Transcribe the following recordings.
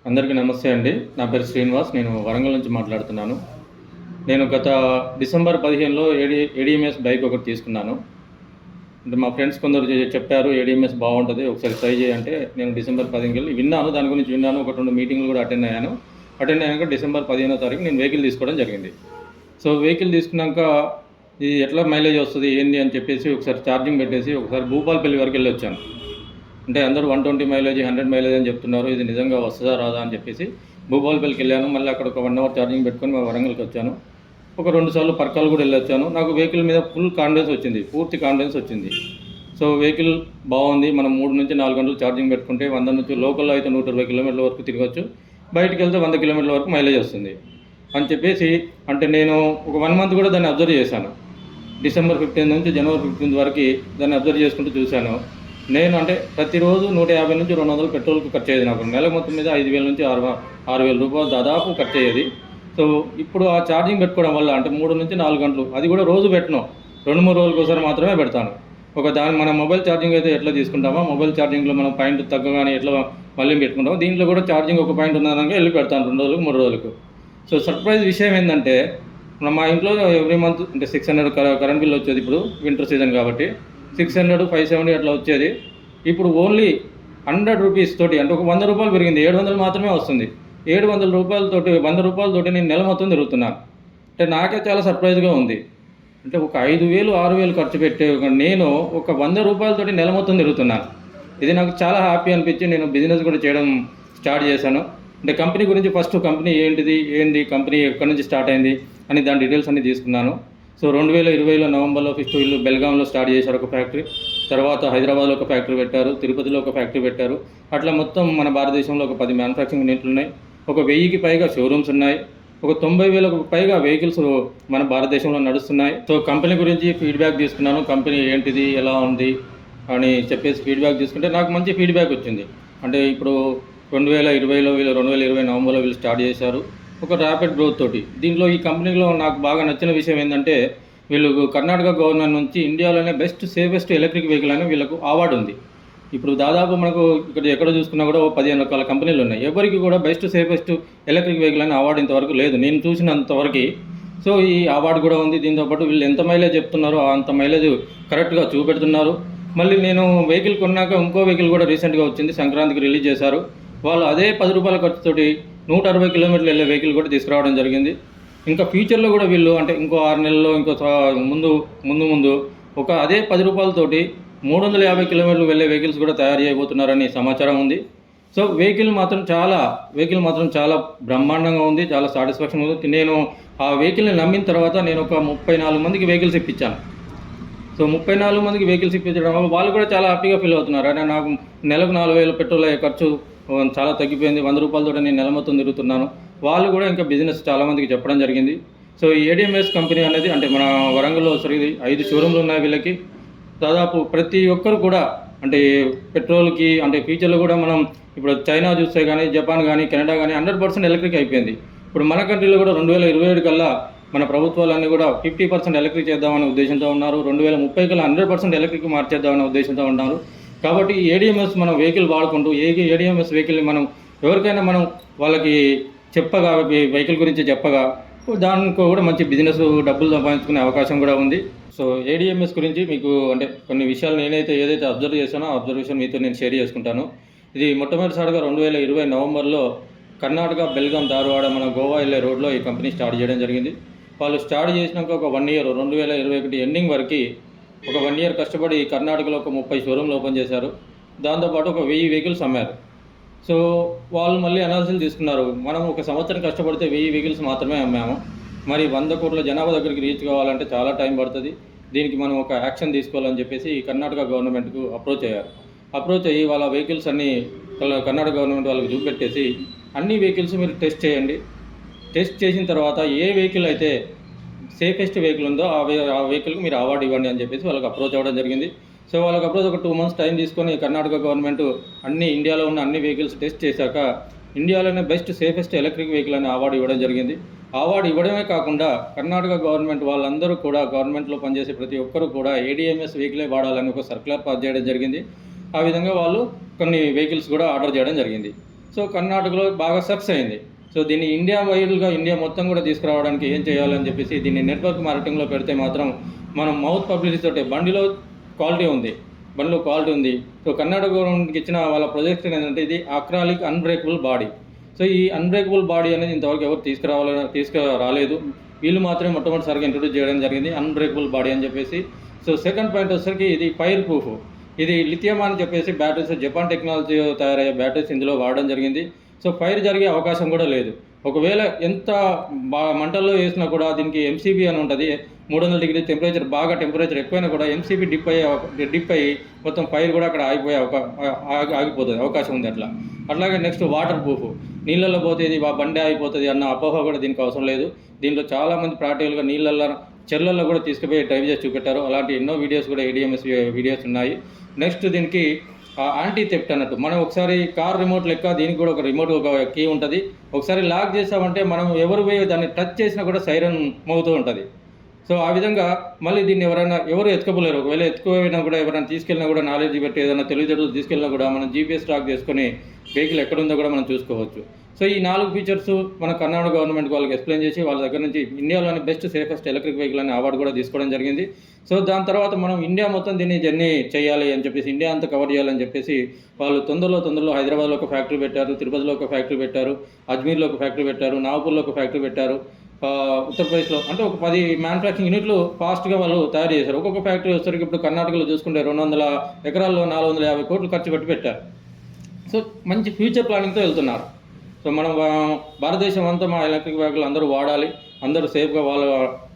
అందరికీ నమస్తే అండి. నా పేరు శ్రీనివాస్. నేను వరంగల్ నుంచి మాట్లాడుతున్నాను. నేను గత డిసెంబర్ 15లో ఏడీఎంఎస్ బైక్ ఒకటి తీసుకున్నాను. అంటే మా ఫ్రెండ్స్ కొందరు చెప్పారు ఏడీఎంఎస్ బాగుంటుంది, ఒకసారి ట్రై చేయంటే నేను డిసెంబర్ 15కి వెళ్ళి విన్నాను, దాని గురించి విన్నాను. ఒక 2 మీటింగ్లు కూడా అటెండ్ అయ్యాను. అటెండ్ అయ్యాక డిసెంబర్ 15వ తారీఖు నేను వెహికల్ తీసుకోవడం జరిగింది. సో వెహికల్ తీసుకున్నాక ఇది ఎట్లా మైలేజ్ వస్తుంది ఏంటి అని చెప్పేసి ఒకసారి ఛార్జింగ్ పెట్టేసి ఒకసారి భూపాలపల్లి వరకు వెళ్ళి వచ్చాను. అంటే అందరూ 120 మైలేజ్ 100 మైలేజ్ అని చెప్తున్నారు, ఇది నిజంగా వస్తుందా రాదా అని చెప్పేసి భూపాలపల్లికి వెళ్ళాను. మళ్ళీ అక్కడ ఒక 1 అవర్ ఛార్జింగ్ పెట్టుకొని మా వరంగల్కి వచ్చాను. ఒక 2 సార్లు పర్కాలు కూడా వెళ్ళొచ్చాను. నాకు వెహికల్ మీద ఫుల్ కాన్ఫిడెన్స్ వచ్చింది, పూర్తి కాన్ఫిడెన్స్ వచ్చింది. సో వెహికల్ బాగుంది. మనం 3 నుంచి 4 గంటలు ఛార్జింగ్ పెట్టుకుంటే 100 నుంచి లోకల్లో అయితే 120 కిలోమీటర్ల వరకు తిరగచ్చు, బయటికి వెళ్తే 100 కిలోమీటర్ల వరకు మైలేజ్ వస్తుంది అని చెప్పేసి అంటే నేను ఒక 1 మంత్ కూడా దాన్ని అబ్జర్వ్ చేశాను. డిసెంబర్ 15 నుంచి జనవరి 15 వరకు దాన్ని అబ్జర్వ్ చేసుకుంటూ చూశాను. నేను అంటే ప్రతిరోజు 150 నుంచి 200 పెట్రోల్కి ఖర్చు అయ్యేది. నాకు నెల మొత్తం మీద 5,000 నుంచి 6,000 రూపాయలు దాదాపు ఖర్చు అయ్యేది. సో ఇప్పుడు ఆ ఛార్జింగ్ పెట్టుకోవడం వల్ల అంటే 3 నుంచి 4 గంటలు, అది కూడా రోజు పెట్టను, 2-3 రోజులకు ఒకసారి మాత్రమే పెడతాను. మన మొబైల్ ఛార్జింగ్ అయితే ఎట్లా తీసుకుంటామో, మొబైల్ ఛార్జింగ్లో మనం పాయింట్ తగ్గగానే ఎట్లా మళ్ళీ పెట్టుకుంటామో, దీంట్లో కూడా ఛార్జింగ్ ఒక పాయింట్ ఉన్నదాక వెళ్ళి పెడతాను 2 రోజులకు 3 రోజులకు. సో సర్ప్రైజ్ విషయం ఏంటంటే మా ఇంట్లో ఎవ్రీ మంత్ అంటే 600 కరెంట్ బిల్ వచ్చేది. ఇప్పుడు వింటర్ సీజన్ కాబట్టి 600, 570 అట్లా వచ్చేది. ఇప్పుడు ఓన్లీ 100 రూపీస్ తోటి అంటే ఒక 100 రూపాయలు పెరిగింది, 700 మాత్రమే వస్తుంది. 700 రూపాయలతోటి 100 రూపాయలతోటి నేను నెల మొత్తం తిరుగుతున్నాను. అంటే నాకే చాలా సర్ప్రైజ్గా ఉంది. అంటే ఒక 5,000, 6,000 ఖర్చు పెట్టే నేను ఒక 100 రూపాయలతోటి నెల మొత్తం తిరుగుతున్నాను. ఇది నాకు చాలా హ్యాపీ అనిపించి నేను బిజినెస్ కూడా చేయడం స్టార్ట్ చేశాను. అంటే కంపెనీ గురించి ఫస్ట్ కంపెనీ ఏంటి కంపెనీ ఎక్కడి నుంచి స్టార్ట్ అయింది అని దాని డీటెయిల్స్ అన్నీ తీసుకున్నాను. సో 2020లో నవంబర్లో ఫస్ట్ వీళ్ళు బెల్గాంలో స్టార్ట్ చేశారు ఒక ఫ్యాక్టరీ, తర్వాత హైదరాబాద్లో ఒక ఫ్యాక్టరీ పెట్టారు, తిరుపతిలో ఒక ఫ్యాక్టరీ పెట్టారు. అట్లా మొత్తం మన భారతదేశంలో ఒక 10 మ్యానుఫ్యాక్చరింగ్ యూనిట్లు ఉన్నాయి, ఒక 1000కి పైగా షోరూమ్స్ ఉన్నాయి, ఒక 90,000కు పైగా వెహికల్స్ మన భారతదేశంలో నడుస్తున్నాయి. సో కంపెనీ గురించి ఫీడ్బ్యాక్ తీసుకున్నాను, కంపెనీ ఏంటిది ఎలా ఉంది అని చెప్పేసి ఫీడ్బ్యాక్ తీసుకుంటే నాకు మంచి ఫీడ్బ్యాక్ వచ్చింది. అంటే ఇప్పుడు 2020లో వీళ్ళు 2020 నవంబర్లో వీళ్ళు స్టార్ట్ చేశారు ఒక ర్యాపిడ్ గ్రోత్ తోటి. దీంట్లో ఈ కంపెనీలో నాకు బాగా నచ్చిన విషయం ఏంటంటే వీళ్ళు కర్ణాటక గవర్నమెంట్ నుంచి ఇండియాలోనే బెస్ట్ సేఫెస్ట్ ఎలక్ట్రిక్ వెహికల్ అని వీళ్ళకు అవార్డు ఉంది. ఇప్పుడు దాదాపు మనకు ఇక్కడ ఎక్కడ చూసుకున్నా కూడా 15 రకాల కంపెనీలు ఉన్నాయి, ఎవరికి కూడా బెస్ట్ సేఫెస్ట్ ఎలక్ట్రిక్ వెహికల్ అని అవార్డు ఇంతవరకు లేదు నేను చూసినంతవరకు. సో ఈ అవార్డు కూడా ఉంది. దీంతోపాటు వీళ్ళు ఎంత మైలేజ్ చెప్తున్నారో అంత మైలేజ్ కరెక్ట్గా చూపెడుతున్నారు. మళ్ళీ నేను వెహికల్ కొన్నాక ఇంకో వెహికల్ కూడా రీసెంట్గా వచ్చింది, సంక్రాంతికి రిలీజ్ చేశారు. వాళ్ళు అదే 10 రూపాయల ఖర్చుతోటి 160 కిలోమీటర్లు వెళ్ళే వెహికల్ కూడా తీసుకురావడం జరిగింది. ఇంకా ఫ్యూచర్లో కూడా వీళ్ళు అంటే ఇంకో 6 నెలల్లో ఇంకో ముందు ఒక అదే 10 రూపాయలతోటి 350 కిలోమీటర్లు వెళ్ళే వెహికల్స్ కూడా తయారు చేయబోతున్నారని సమాచారం ఉంది. సో వెహికల్ మాత్రం చాలా బ్రహ్మాండంగా ఉంది, చాలా సాటిస్ఫాక్షన్ ఉంది. నేను ఆ వెహికల్ని నమ్మిన తర్వాత నేను ఒక 34 మందికి వెహికల్స్ ఇప్పించాను. సో 34 మందికి వెహికల్స్ ఇప్పించడం వల్ల వాళ్ళు కూడా చాలా హ్యాపీగా ఫీల్ అవుతున్నారు. అంటే నాకు నెలకు 4,000 పెట్రోల్ అయ్యే ఖర్చు చాలా తగ్గిపోయింది, 100 రూపాయలతో నేను నెల మొత్తం తిరుగుతున్నాను. వాళ్ళు కూడా ఇంకా బిజినెస్ చాలామందికి చెప్పడం జరిగింది. సో ఈ ఏడీఎంఎస్ కంపెనీ అనేది అంటే మన వరంగల్లో 5 షోరూమ్లు ఉన్నాయి వీళ్ళకి. దాదాపు ప్రతి ఒక్కరు కూడా అంటే పెట్రోల్కి అంటే ఫ్యూచర్లో కూడా మనం ఇప్పుడు చైనా చూస్తే కానీ, జపాన్ కానీ, కెనడా కానీ 100% ఎలక్ట్రిక్ అయిపోయింది. ఇప్పుడు మన కంట్రీలో కూడా 2027 కల్లా మన ప్రభుత్వాలన్నీ కూడా 50% ఎలక్ట్రిక్ చేద్దామనే ఉద్దేశంతో ఉన్నారు. 2030 కల్లా 100% ఎలక్ట్రిక్ మార్చేద్దామనే ఉద్దేశంతో ఉన్నారు. కాబట్టి ఏడీఎంఎస్ మనం వెహికల్ వాడుకుంటూ ఏడీఎంఎస్ వెహికల్ని మనం ఎవరికైనా మనం వాళ్ళకి చెప్పగా వెహికల్ గురించి చెప్పగా దానికి కూడా మంచి బిజినెస్ డబ్బులు సంపాదించుకునే అవకాశం కూడా ఉంది. సో ఏడీఎంఎస్ గురించి మీకు అంటే కొన్ని విషయాలు ఏదైతే అబ్జర్వ్ చేశానో ఆ అబ్జర్వేషన్ మీతో నేను షేర్ చేసుకుంటాను. ఇది మొట్టమొదటిసారిగా 2020 నవంబర్లో కర్ణాటక బెల్గాం ధారవాడ మన గోవా వెళ్ళే రోడ్లో ఈ కంపెనీ స్టార్ట్ చేయడం జరిగింది. వాళ్ళు స్టార్ట్ చేసినాక ఒక 1 ఇయర్ 2021 ఎండింగ్ వరకు ఒక 1 ఇయర్ కష్టపడి కర్ణాటకలో ఒక 30 షోరూమ్లు ఓపెన్ చేశారు. దాంతోపాటు ఒక 1000 వెహికల్స్ అమ్మారు. సో వాళ్ళు మళ్ళీ అనాలిసిస్ తీసుకున్నారు, మనం ఒక సంవత్సరం కష్టపడితే 1000 వెహికల్స్ మాత్రమే అమ్మాము, మరి 100 కోట్ల జనాభా దగ్గరికి రీచ్ కావాలంటే చాలా టైం పడుతుంది, దీనికి మనం ఒక యాక్షన్ తీసుకోవాలని చెప్పేసి కర్ణాటక గవర్నమెంట్కు అప్రోచ్ అయ్యి వాళ్ళ వెహికల్స్ అన్నీ కర్ణాటక గవర్నమెంట్ వాళ్ళకి చూపెట్టేసి అన్ని వెహికల్స్ మీరు టెస్ట్ చేయండి, టెస్ట్ చేసిన తర్వాత ఏ వెహికల్ అయితే సేఫెస్ట్ వెహికల్ ఉందో ఆ వెహికల్కి మీరు అవార్డు ఇవ్వండి అని చెప్పేసి వాళ్ళకి అప్రోచ్ అవ్వడం జరిగింది. సో వాళ్ళకి అప్రోచ్ ఒక 2 మంత్స్ టైం తీసుకొని కర్ణాటక గవర్నమెంట్ ఇండియాలో ఉన్న అన్ని వెహికల్స్ టెస్ట్ చేశాక ఇండియాలోనే బెస్ట్ సేఫెస్ట్ ఎలక్ట్రిక్ వెహికల్ అనే అవార్డు ఇవ్వడం జరిగింది. అవార్డు ఇవ్వడమే కాకుండా కర్ణాటక గవర్నమెంట్ వాళ్ళందరూ కూడా గవర్నమెంట్లో పనిచేసే ప్రతి ఒక్కరు కూడా ఏడీఎంఎస్ వెహికలే వాడాలని ఒక సర్క్యులర్ పాస్ చేయడం జరిగింది. ఆ విధంగా వాళ్ళు కొన్ని వెహికల్స్ కూడా ఆర్డర్ చేయడం జరిగింది. సో కర్ణాటకలో బాగా సక్సెస్ అయింది. సో దీన్ని ఇండియా వైడ్గా ఇండియా మొత్తం కూడా తీసుకురావడానికి ఏం చేయాలని చెప్పేసి దీన్ని నెట్వర్క్ మార్కెటింగ్లో పెడితే మాత్రం మనం మౌత్ పబ్లిసిటీ తోటే బండిలో క్వాలిటీ ఉంది, బండిలో క్వాలిటీ ఉంది. సో కర్ణాటక గవర్నమెంట్కి ఇచ్చిన వాళ్ళ ప్రొజెక్షన్ ఏంటంటే ఇది అక్రాలిక్ అన్బ్రేకబుల్ బాడీ. సో ఈ అన్బ్రేకబుల్ బాడీ అనేది ఇంతవరకు ఎవరు తీసుకురాలేదు, వీళ్ళు మాత్రమే మొట్టమొదటిసారిగా ఇంట్రొడ్యూస్ చేయడం జరిగింది అన్బ్రేకబుల్ బాడీ అని చెప్పేసి. సో సెకండ్ పాయింట్ వచ్చేసరికి ఇది ఫైర్ ప్రూఫ్. ఇది లిథియం అని చెప్పేసి బ్యాటరీస్, జపాన్ టెక్నాలజీ తయారయ్యే బ్యాటరీస్ ఇందులో వాడడం జరిగింది. సో ఫైర్ జరిగే అవకాశం కూడా లేదు. ఒకవేళ ఎంత మంటల్లో వేసినా కూడా దీనికి ఎంసీబీ అని ఉంటుంది, 300 డిగ్రీ టెంపరేచర్, బాగా టెంపరేచర్ ఎక్కువైనా కూడా ఎంసీబీ డిప్ అయ్యి మొత్తం ఫైర్ కూడా అక్కడ ఆగిపోతుంది, అవకాశం ఉంది అట్లా. అట్లాగే నెక్స్ట్ వాటర్ ప్రూఫ్, నీళ్ళల్లో పోతే ఇది బండి ఆగిపోతుంది అన్న అపోహ కూడా దీనికి అవసరం లేదు. దీంట్లో చాలామంది ప్రాక్టికల్గా నీళ్ళల్లో చెర్లల్లో కూడా తీసుకుపోయి డ్రైవ్ చేసి చూపెట్టారు. అలాంటి ఎన్నో వీడియోస్ కూడా ADMS వీడియోస్ ఉన్నాయి. నెక్స్ట్ దీనికి యాంటీ థెఫ్ట్ అన్నట్టు, మనం ఒకసారి కార్ రిమోట్ లెక్క దీనికి కూడా ఒక రిమోట్, ఒక కీ ఉంటుంది. ఒకసారి లాక్ చేసామంటే మనం ఎవరు పోయి దాన్ని టచ్ చేసినా కూడా సైరన్ మోగుతూ ఉంటుంది. సో ఆ విధంగా మళ్ళీ దీన్ని ఎవరు ఎత్తుకోలేరు. ఒకవేళ ఎత్తుకోపోయినా కూడా ఎవరైనా తీసుకెళ్ళినా కూడా నాలెడ్జ్ పెట్టి ఏదైనా తెలివితేటలు తీసుకెళ్ళినా కూడా మనం GPS ట్రాక్ చేసుకొని వెహికల్ ఎక్కడుందో కూడా మనం చూసుకోవచ్చు. సో ఈ 4 ఫీచర్స్ మన కర్ణాటక గవర్నమెంట్ వాళ్ళకి ఎక్స్ప్లెయిన్ చేసి వాళ్ళ దగ్గర నుంచి ఇండియాలోని బెస్ట్ సేఫెస్ట్ ఎలక్ట్రిక్ వెహికల్ అనే అవార్డు కూడా తీసుకోవడం జరిగింది. సో దాని తర్వాత మనం ఇండియా మొత్తం దీన్ని జర్నీ చేయాలి అని చెప్పేసి, ఇండియా అంతా కవర్ చేయాలని చెప్పేసి వాళ్ళు తొందరలో హైదరాబాద్లో ఒక ఫ్యాక్టరీ పెట్టారు, తిరుపతిలో ఒక ఫ్యాక్టరీ పెట్టారు, అజ్మీర్లో ఒక ఫ్యాక్టరీ పెట్టారు, నాగపూర్లో ఒక ఫ్యాక్టరీ పెట్టారు, ఉత్తరప్రదేశ్లో అంటే ఒక 10 మ్యానుఫ్యాక్చరింగ్ యూనిట్లు ఫాస్ట్గా వాళ్ళు తయారు చేశారు. ఒక్కొక్క ఫ్యాక్టరీ వచ్చేసరికి ఇప్పుడు కర్ణాటకలో చూసుకుంటే 200 ఎకరాల్లో 450 కోట్లు ఖర్చు పెట్టి పెట్టారు. సో మంచి ఫ్యూచర్ ప్లానింగ్తో వెళ్తున్నారు. సో మనం భారతదేశం అంతా మా ఎలక్ట్రిక్ వెహికల్ అందరూ వాడాలి, అందరూ సేఫ్గా వాళ్ళ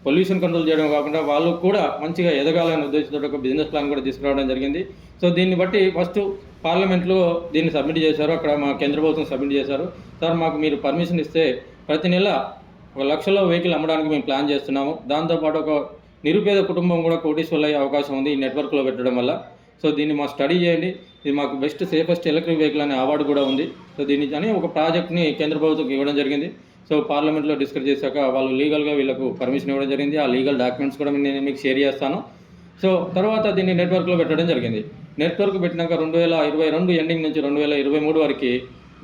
పొల్యూషన్ కంట్రోల్ చేయడం కాకుండా వాళ్ళు కూడా మంచిగా ఎదగాలనే ఉద్దేశంతో ఒక బిజినెస్ ప్లాన్ కూడా తీసుకురావడం జరిగింది. సో దీన్ని బట్టి ఫస్ట్ పార్లమెంట్లో దీన్ని సబ్మిట్ చేశారు, అక్కడ మా కేంద్ర ప్రభుత్వం సబ్మిట్ చేశారు. సార్ మాకు మీరు పర్మిషన్ ఇస్తే ప్రతి నెల 1,00,000 వెహికల్ అమ్మడానికి మేము ప్లాన్ చేస్తున్నాము, దాంతోపాటు ఒక నిరుపేద కుటుంబం కూడా కోటీశ్వర్లు అయ్యే అవకాశం ఉంది ఈ నెట్వర్క్లో పెట్టడం వల్ల. సో దీన్ని మా స్టడీ చేయండి, ఇది మాకు బెస్ట్ సేఫెస్ట్ ఎలక్ట్రిక్ వెహికల్ అనే అవార్డు కూడా ఉంది. సో దీన్ని అని ఒక ప్రాజెక్ట్ని కేంద్ర ప్రభుత్వం ఇవ్వడం జరిగింది. సో పార్లమెంట్లో డిస్కస్ చేశాక వాళ్ళు లీగల్గా వీళ్ళకు పర్మిషన్ ఇవ్వడం జరిగింది. ఆ లీగల్ డాక్యుమెంట్స్ కూడా నేను మీకు షేర్ చేస్తాను. సో తర్వాత దీన్ని నెట్వర్క్లో పెట్టడం జరిగింది. నెట్వర్క్ పెట్టినాక 2022 ఎండింగ్ నుంచి 2023 వరకు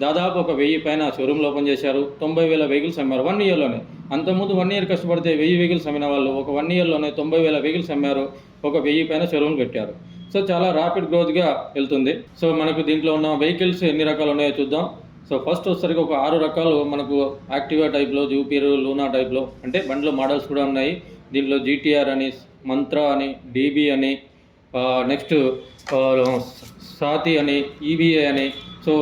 దాదాపు ఒక 1000 పైన షోరూమ్లు ఓపెన్ చేశారు, 90,000 వెహికల్స్ అమ్మారు 1 ఇయర్లోనే. అంతకుముందు 1 ఇయర్ కష్టపడితే 1000 వెహికల్స్ అమ్మిన వాళ్ళు ఒక 1 ఇయర్లోనే 90,000 వెహికల్స్ అమ్మారు, ఒక 1000 పైన షోరూమ్లు పెట్టారు. సో చాలా ర్యాపిడ్ గ్రోత్గా వెళ్తుంది. సో మనకు దీంట్లో ఉన్న వెహికల్స్ ఎన్ని రకాలు ఉన్నాయో చూద్దాం. సో ఫస్ట్ వచ్చేసరికి ఒక 6 రకాలు మనకు యాక్టివా టైప్లో, జూపియర్, లూనా టైప్లో అంటే బండిలో మోడల్స్ కూడా ఉన్నాయి. దీంట్లో GTR అని, మంత్రా అని, DB అని, నెక్స్ట్ సాతి అని, EVA అని, సో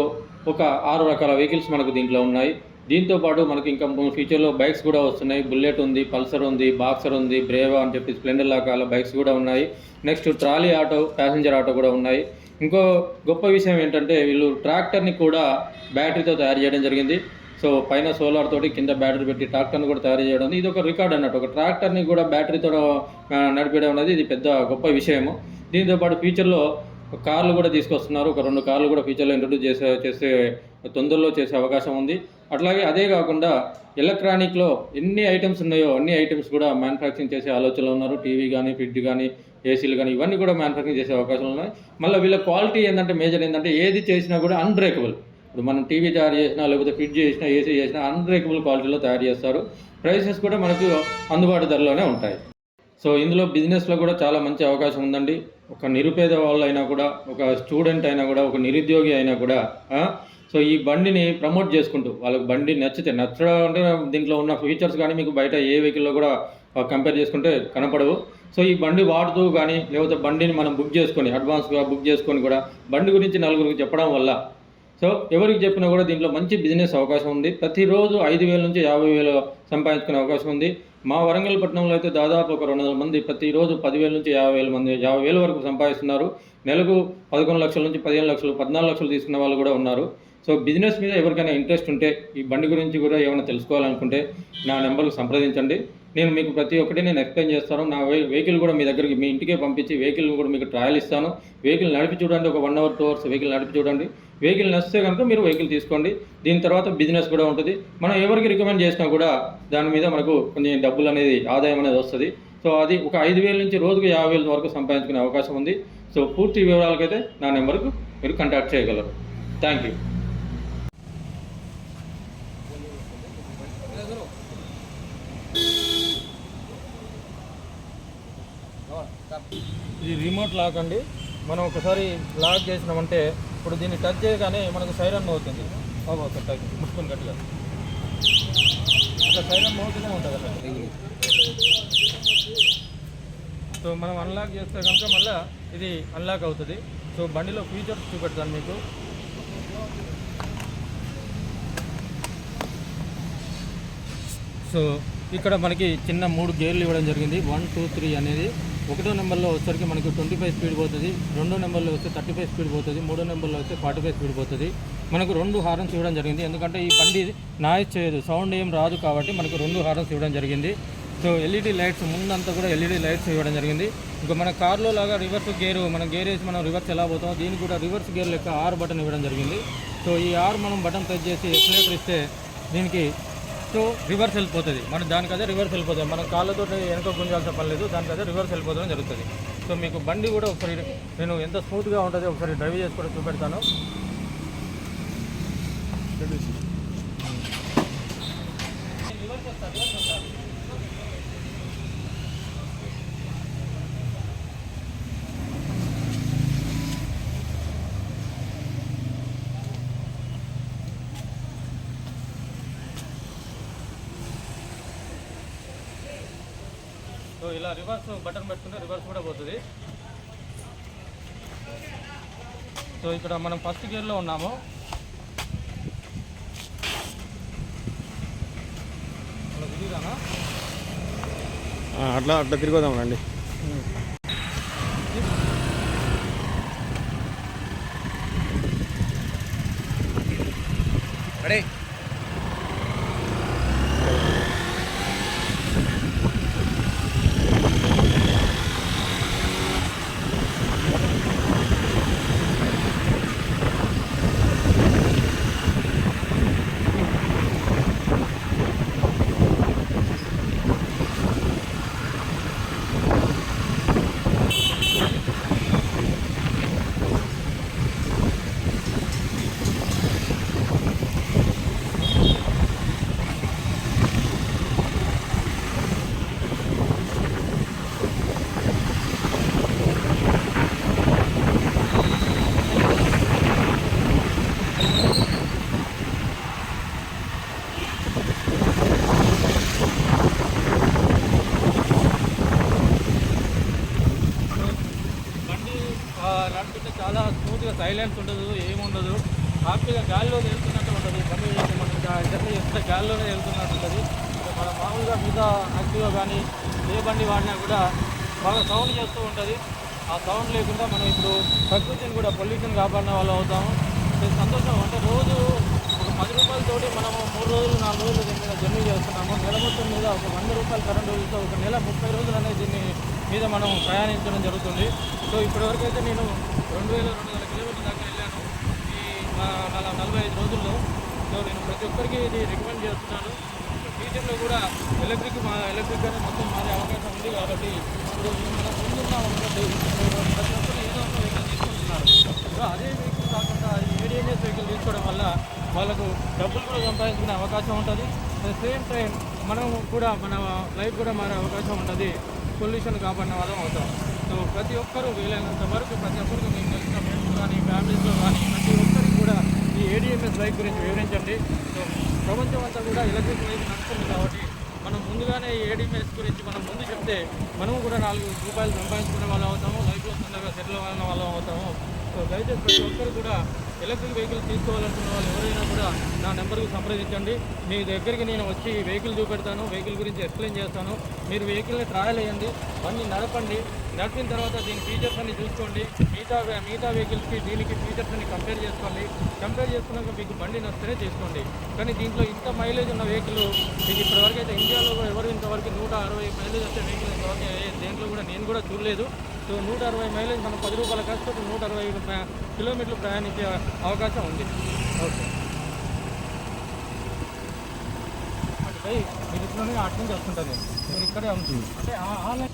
ఒక 6 రకాల వెహికల్స్ మనకు దీంట్లో ఉన్నాయి. దీంతోపాటు మనకి ఇంకా ఫ్యూచర్లో బైక్స్ కూడా వస్తున్నాయి. బుల్లెట్ ఉంది, పల్సర్ ఉంది, బాక్సర్ ఉంది, బ్రేవా అని చెప్పి స్ప్లెండర్ రకాల బైక్స్ కూడా ఉన్నాయి. Next trolley auto, passenger auto కూడా ఉన్నాయి. ఇంకో గొప్ప విషయం ఏంటంటే వీళ్ళు ట్రాక్టర్ని కూడా బ్యాటరీతో తయారు చేయడం జరిగింది. సో పైన సోలార్ తోటి కింద బ్యాటరీ పెట్టి ట్రాక్టర్ని కూడా తయారు చేయడం, ఇది ఒక రికార్డ్ అన్నట్టు. ఒక ట్రాక్టర్ని కూడా బ్యాటరీతో నడిపేయడం అనేది ఇది పెద్ద గొప్ప విషయము. దీంతోపాటు ఫ్యూచర్లో కార్లు కూడా తీసుకొస్తున్నారు, ఒక 2 కార్లు కూడా ఫ్యూచర్లో ఇంట్రొడ్యూస్ చేసే తొందరలో చేసే అవకాశం ఉంది. అట్లాగే అదే కాకుండా ఎలక్ట్రానిక్లో ఎన్ని ఐటమ్స్ ఉన్నాయో అన్ని ఐటమ్స్ కూడా మ్యానుఫ్యాక్చరింగ్ చేసే ఆలోచనలో ఉన్నారు. టీవీ కానీ, ఫ్రిడ్జ్ కానీ, ఏసీలు కానీ ఇవన్నీ కూడా మ్యానుఫ్యాక్చరింగ్ చేసే అవకాశాలు ఉన్నాయి. మళ్ళీ వీళ్ళ క్వాలిటీ ఏంటంటే మేజర్ ఏంటంటే ఏది చేసినా కూడా అన్బ్రేకబుల్. ఇప్పుడు మనం టీవీ తయారు చేసినా, లేకపోతే ఫ్రిడ్జ్ చేసినా, ఏసీ చేసినా అన్బ్రేకబుల్ క్వాలిటీలో తయారు చేస్తారు. ప్రైసెస్ కూడా మనకు అందుబాటు ధరలోనే ఉంటాయి. సో ఇందులో బిజినెస్లో కూడా చాలా మంచి అవకాశం ఉందండి. ఒక నిరుపేద వాళ్ళు అయినా కూడా, ఒక స్టూడెంట్ అయినా కూడా, ఒక నిరుద్యోగి అయినా కూడా సో ఈ బండిని ప్రమోట్ చేసుకుంటూ వాళ్ళకి బండి నచ్చడం అంటే దీంట్లో ఉన్న ఫీచర్స్ కానీ మీకు బయట ఏ వెహికల్లో కూడా కంపేర్ చేసుకుంటే కనపడవు. సో ఈ బండి వాడుతూ కానీ, లేకపోతే బండిని మనం బుక్ చేసుకొని అడ్వాన్స్గా బుక్ చేసుకొని కూడా బండి గురించి నలుగురికి చెప్పడం వల్ల సో ఎవరికి చెప్పినా కూడా దీంట్లో మంచి బిజినెస్ అవకాశం ఉంది. ప్రతిరోజు 5,000 నుంచి 50,000 సంపాదించుకునే అవకాశం ఉంది. మా వరంగల్ పట్టణంలో అయితే దాదాపు ఒక 200 మంది ప్రతిరోజు 10,000 నుంచి 50,000 వరకు సంపాదిస్తున్నారు. నెలకు 11 లక్షల నుంచి 15 లక్షలు, 14 లక్షలు తీసుకున్న వాళ్ళు కూడా ఉన్నారు. సో బిజినెస్ మీద ఎవరికైనా ఇంట్రెస్ట్ ఉంటే, ఈ బండి గురించి కూడా ఏమైనా తెలుసుకోవాలనుకుంటే నా నెంబర్కి సంప్రదించండి. నేను మీకు ప్రతి ఒక్కటి నేను ఎక్స్ప్లెయిన్ చేస్తాను. నా వెహికల్ కూడా మీ దగ్గరికి మీ ఇంటికే పంపించి వెహికల్ కూడా మీకు ట్రయల్ ఇస్తాను. వెహికల్ నడిపి చూడండి, ఒక 1 అవర్ 2 అవర్స్ వెహికల్ నడిపి చూడండి. వెహికల్ నచ్చితే కనుక మీరు వెహికల్ తీసుకోండి. దీని తర్వాత బిజినెస్ కూడా ఉంటుంది. మనం ఎవరికి రికమెండ్ చేసినా కూడా దాని మీద మనకు కొంచెం డబ్బులు అనేది ఆదాయం అనేది వస్తుంది. సో అది ఒక 5,000 నుంచి రోజుకు 50,000 వరకు సంపాదించుకునే అవకాశం ఉంది. సో పూర్తి వివరాలకైతే నా నెంబర్కు మీరు కాంటాక్ట్ చేయగలరు. Thank you. ఇది రిమోట్ లాక్ అండి. మనం ఒకసారి లాక్ చేసినామంటే ఇప్పుడు దీన్ని టచ్ చేయగానే మనకు సైరన్ అవుతుంది. ఒకసారి టచ్ ముట్టుకొని గట్టిగా అట్లా సైరన్ అవుతూనే ఉంటుంది అట్లా. సో మనం అన్లాక్ చేస్తే కనుక మళ్ళీ ఇది అన్లాక్ అవుతుంది. సో బండిలో ఫీచర్స్ చూపెడతాను మీకు. సో ఇక్కడ మనకి చిన్న 3 గేర్లు ఇవ్వడం జరిగింది. 1, 2, 3 అనేది. 1వ నెంబర్లో వచ్చేసరికి మనకి 25 స్పీడ్ పోతుంది. 2వ నెంబర్లో వస్తే 35 స్పీడ్ పోతుంది. 3వ నెంబర్లో వస్తే 45 స్పీడ్ పోతుంది. మనకు 2 హార్న్స్ ఇవ్వడం జరిగింది. ఎందుకంటే ఈ బండి నాయిస్ చేయదు, సౌండ్ ఏం రాదు కాబట్టి మనకు 2 హార్న్స్ ఇవ్వడం జరిగింది. సో ఎల్ఈడి లైట్స్ ముందంతా కూడా ఎల్ఈడి లైట్స్ ఇవ్వడం జరిగింది. ఇంకా మన కార్లో లాగా రివర్స్ గేరు, మనం గేర్ వేసి మనం రివర్స్ ఎలా పోతామో దీనికి కూడా రివర్స్ గేర్ లెక్క ఆర్ బటన్ ఇవ్వడం జరిగింది. సో ఈ ఆర్ మనం బటన్ ప్రెస్ చేసి ఎక్సిలేటర్ ఇస్తే దీనికి సో రివర్స్ వెళ్ళిపోతుంది. మనం దానికదే రివర్స్ వెళ్ళిపోతుంది. మనం కాళ్ళతో వెనక గుంజాల్సిన పని లేదు, దానికదే రివర్స్ వెళ్ళిపోవడం జరుగుతుంది. సో మీకు బండి కూడా ఒకసారి నేను ఎంత స్మూత్గా ఉంటుంది ఒకసారి డ్రైవ్ చేసి కూడా చూపెడతాను. సో ఇలా రివర్స్ బటన్ పెట్టుకుంటే రివర్స్ కూడా పోతుంది. సో ఇక్కడ మనం ఫస్ట్ గేర్లో ఉన్నాము. అట్లా తిరిగొద్దాం రండి. రెడీ. నడుపుతుంటే చాలా స్మూత్గా సైలెన్స్ ఉండదు, ఏముండదు, హ్యాపీగా గాలిలో వెళ్తున్నట్టు ఉంటుంది. బండి మనం జర్నీ చేస్తే గాలిలోనే వెళ్తున్నట్టు ఉంటుంది. మన మామూలుగా మీద యాక్టివ్గా కానీ ఏ బండి వాడినా కూడా బాగా సౌండ్ చేస్తూ ఉంటుంది. ఆ సౌండ్ లేకుండా మనం ఇప్పుడు ప్రకృతిని కూడా పొల్యూషన్ కాపాడిన వాళ్ళు అవుతాము. సంతోషం అంటే రోజు ఒక 10 రూపాయలతోటి మనము 3 రోజులు 4 రోజులు దీని మీద జర్నీ చేస్తున్నాము. నెల మొత్తం మీద ఒక 100 రూపాయలు కరెంట్ రోజులతో ఒక నెల 30 రోజులు అనేది దీన్ని మీద మనం ప్రయాణించడం జరుగుతుంది. సో ఇప్పటివరకు అయితే నేను 2200 కిలోమీటర్ల దాకా వెళ్ళాను ఈ 45 రోజుల్లో. సో నేను ప్రతి ఒక్కరికి ఇది రికమెండ్ చేస్తున్నాను. ఫ్యూచర్లో కూడా ఎలక్ట్రిక్గానే మొత్తం మారే అవకాశం ఉంది కాబట్టి ఇప్పుడు మనం ముందున్నాం అనుకోండి, ప్రతి ఒక్కరు ఏదో ఒక వెహికల్ తీసుకుంటున్నారు. సో అదే వెహికల్ కాకుండా ఏడిఎంఎస్ వెహికల్ తీసుకోవడం వల్ల వాళ్ళకు డబ్బులు కూడా సంపాదించుకునే అవకాశం ఉంటుంది. అట్ ద సేమ్ టైం మనం కూడా మన లైఫ్ కూడా మారే అవకాశం ఉంటుంది. పొల్యూషన్ కాపాడిన వాళ్ళం అవుతాం. సో ప్రతి ఒక్కరూ వీలైనంత వరకు ప్రతి ఒక్కరికి మీకు తెలిసిన ఫ్రెండ్స్ కానీ ఫ్యామిలీస్లో కానీ ప్రతి ఒక్కరికి కూడా ఈ ఏడిఎంఎస్ బైక్ గురించి వివరించండి. సో ప్రపంచం అంతా కూడా ఎలక్ట్రిక్ బైక్ నడుస్తుంది కాబట్టి మనం ముందుగానే ఈ ఏడిఎంఎస్ గురించి మనం ముందు చెప్తే మనము కూడా 4 రూపాయలు సంపాదించుకునే వాళ్ళం అవుతాము, లైఫ్లో తొందరగా సెటిల్ అవ్వాలన్న వాళ్ళం అవుతాము. సో దయచేసి ప్రతి ఒక్కరు కూడా ఎలక్ట్రిక్ వెహికల్ తీసుకోవాలనుకున్న వాళ్ళు ఎవరైనా కూడా నా నెంబర్కి సంప్రదించండి. మీ దగ్గరికి నేను వచ్చి వెహికల్ చూపెడతాను, వెహికల్ గురించి ఎక్స్ప్లెయిన్ చేస్తాను. మీరు వెహికల్ని ట్రయల్ వేయండి, బండి నడపండి. నడిపిన తర్వాత దీని ఫీచర్స్ అన్ని చూసుకోండి. మిగతా వెహికల్స్కి దీనికి ఫీచర్స్ అన్ని కంపేర్ చేసుకోండి. కంపేర్ చేసుకున్నాక మీకు బండి నచ్చితేనే తీసుకోండి. కానీ దీంట్లో ఇంత మైలేజ్ ఉన్న వెహికల్ మీకు ఇప్పటివరకు అయితే ఇండియాలో ఎవరు ఇంతవరకు 160 మైలేజ్ వచ్చే వెహికల్ ఇంతవరకు దేంట్లో కూడా నేను కూడా చూడలేదు. సో 160 మైలేజ్ మనం 10 రూపాయల ఖర్చు 160 కిలోమీటర్లు ప్రయాణించే అవకాశం ఉంది. ఓకే, అంటే మీరు ఇట్లోనే అటు నుంచి వస్తుంటాను నేను ఇక్కడే ఉంటుంది అంటే ఆన్లైన్